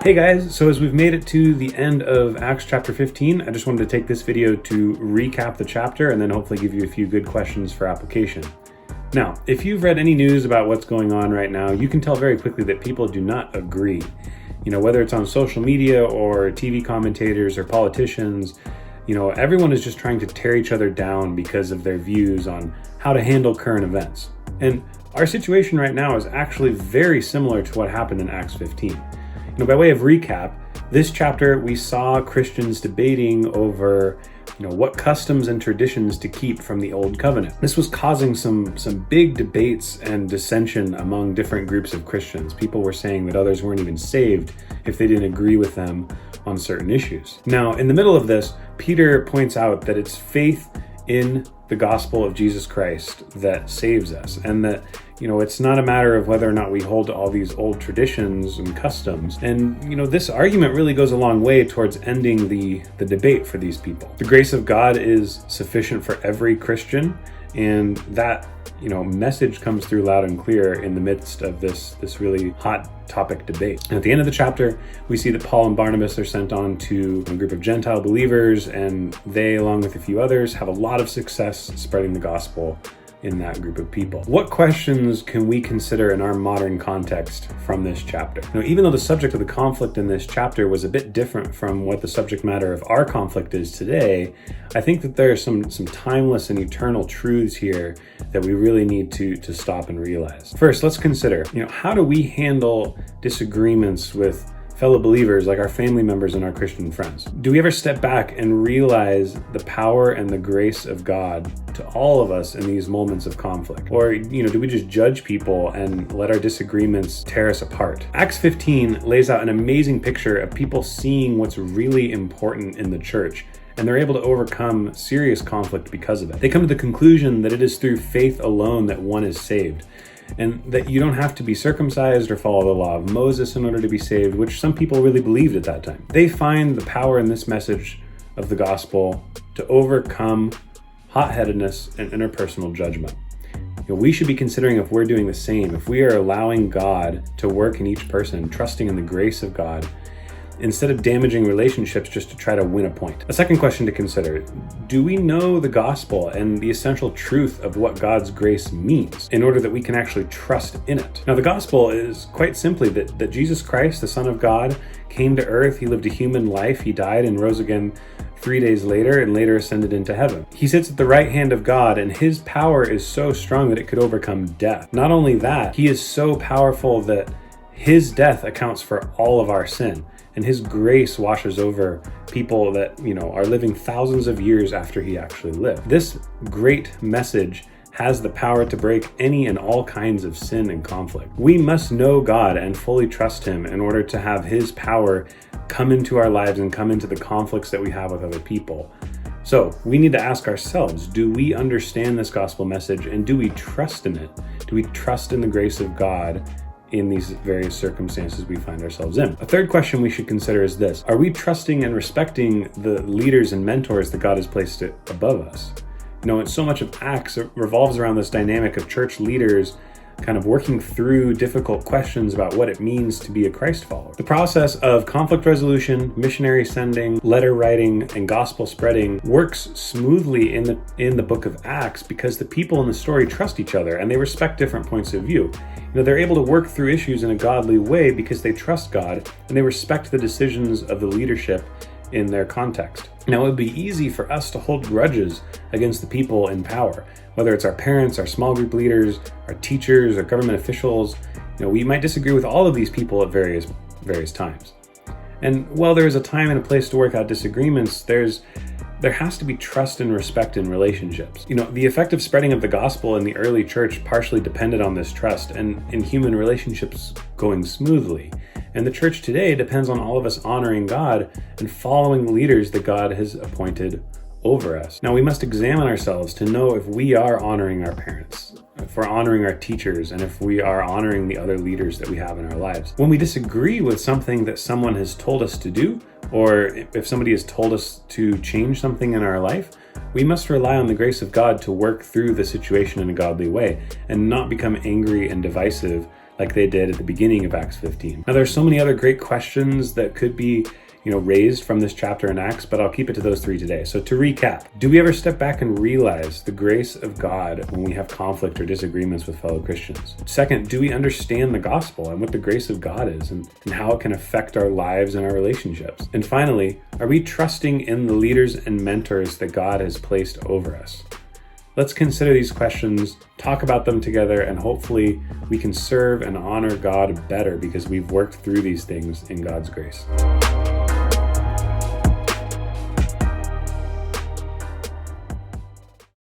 Hey guys, so as we've made it to the end of Acts chapter 15, I just wanted to take this video to recap the chapter and then hopefully give you a few good questions for application. Now, if you've read any news about what's going on right now, you can tell very quickly that people do not agree. Whether it's on social media or TV commentators or politicians, everyone is just trying to tear each other down because of their views on how to handle current events. And our situation right now is actually very similar to what happened in Acts 15. By way of recap, this chapter we saw Christians debating over what customs and traditions to keep from the Old Covenant. This was causing some big debates and dissension among different groups of Christians. People were saying that others weren't even saved if they didn't agree with them on certain issues. Now, in the middle of this, Peter points out that it's faith in the gospel of Jesus Christ that saves us, and that it's not a matter of whether or not we hold to all these old traditions and customs. And this argument really goes a long way towards ending the debate for these people. The grace of God is sufficient for every Christian, and that message comes through loud and clear in the midst of this really hot topic debate. And at the end of the chapter, we see that Paul and Barnabas are sent on to a group of Gentile believers, and they, along with a few others, have a lot of success spreading the gospel in that group of people. What questions can we consider in our modern context from this chapter? Even though the subject of the conflict in this chapter was a bit different from what the subject matter of our conflict is today, I think that there are some timeless and eternal truths here that we really need to stop and realize. First, let's consider, how do we handle disagreements with fellow believers like our family members and our Christian friends? Do we ever step back and realize the power and the grace of God to all of us in these moments of conflict? Or, do we just judge people and let our disagreements tear us apart? Acts 15 lays out an amazing picture of people seeing what's really important in the church, and they're able to overcome serious conflict because of it. They come to the conclusion that it is through faith alone that one is saved, and that you don't have to be circumcised or follow the law of Moses in order to be saved, which some people really believed at that time. They find the power in this message of the gospel to overcome hot-headedness and interpersonal judgment. We should be considering if we're doing the same, if we are allowing God to work in each person, trusting in the grace of God, instead of damaging relationships just to try to win a point. A second question to consider: do we know the gospel and the essential truth of what God's grace means in order that we can actually trust in it? Now, the gospel is quite simply that Jesus Christ, the Son of God, came to earth, he lived a human life, he died and rose again 3 days later and later ascended into heaven. He sits at the right hand of God, and his power is so strong that it could overcome death. Not only that, he is so powerful that his death accounts for all of our sin, and his grace washes over people that, are living thousands of years after he actually lived. This great message has the power to break any and all kinds of sin and conflict. We must know God and fully trust him in order to have his power come into our lives and come into the conflicts that we have with other people. So we need to ask ourselves, do we understand this gospel message, and do we trust in it? Do we trust in the grace of God in these various circumstances we find ourselves in? A third question we should consider is this: are we trusting and respecting the leaders and mentors that God has placed above us? So much of Acts revolves around this dynamic of church leaders kind of working through difficult questions about what it means to be a Christ follower. The process of conflict resolution, missionary sending, letter writing, and gospel spreading works smoothly in the book of Acts because the people in the story trust each other and they respect different points of view. They're able to work through issues in a godly way because they trust God and they respect the decisions of the leadership in their context. Now, it would be easy for us to hold grudges against the people in power, whether it's our parents, our small group leaders, our teachers, or government officials. We might disagree with all of these people at various times. And while there is a time and a place to work out disagreements, there has to be trust and respect in relationships. The effective spreading of the gospel in the early church partially depended on this trust and in human relationships going smoothly. And the church today depends on all of us honoring God and following the leaders that God has appointed over us. Now, we must examine ourselves to know if we are honoring our parents, if we're honoring our teachers, and if we are honoring the other leaders that we have in our lives. When we disagree with something that someone has told us to do, or if somebody has told us to change something in our life, we must rely on the grace of God to work through the situation in a godly way and not become angry and divisive like they did at the beginning of Acts 15. Now, there's so many other great questions that could be raised from this chapter in Acts, but I'll keep it to those three today. So to recap, do we ever step back and realize the grace of God when we have conflict or disagreements with fellow Christians? Second, do we understand the gospel and what the grace of God is and how it can affect our lives and our relationships? And finally, are we trusting in the leaders and mentors that God has placed over us? Let's consider these questions, talk about them together, and hopefully we can serve and honor God better because we've worked through these things in God's grace.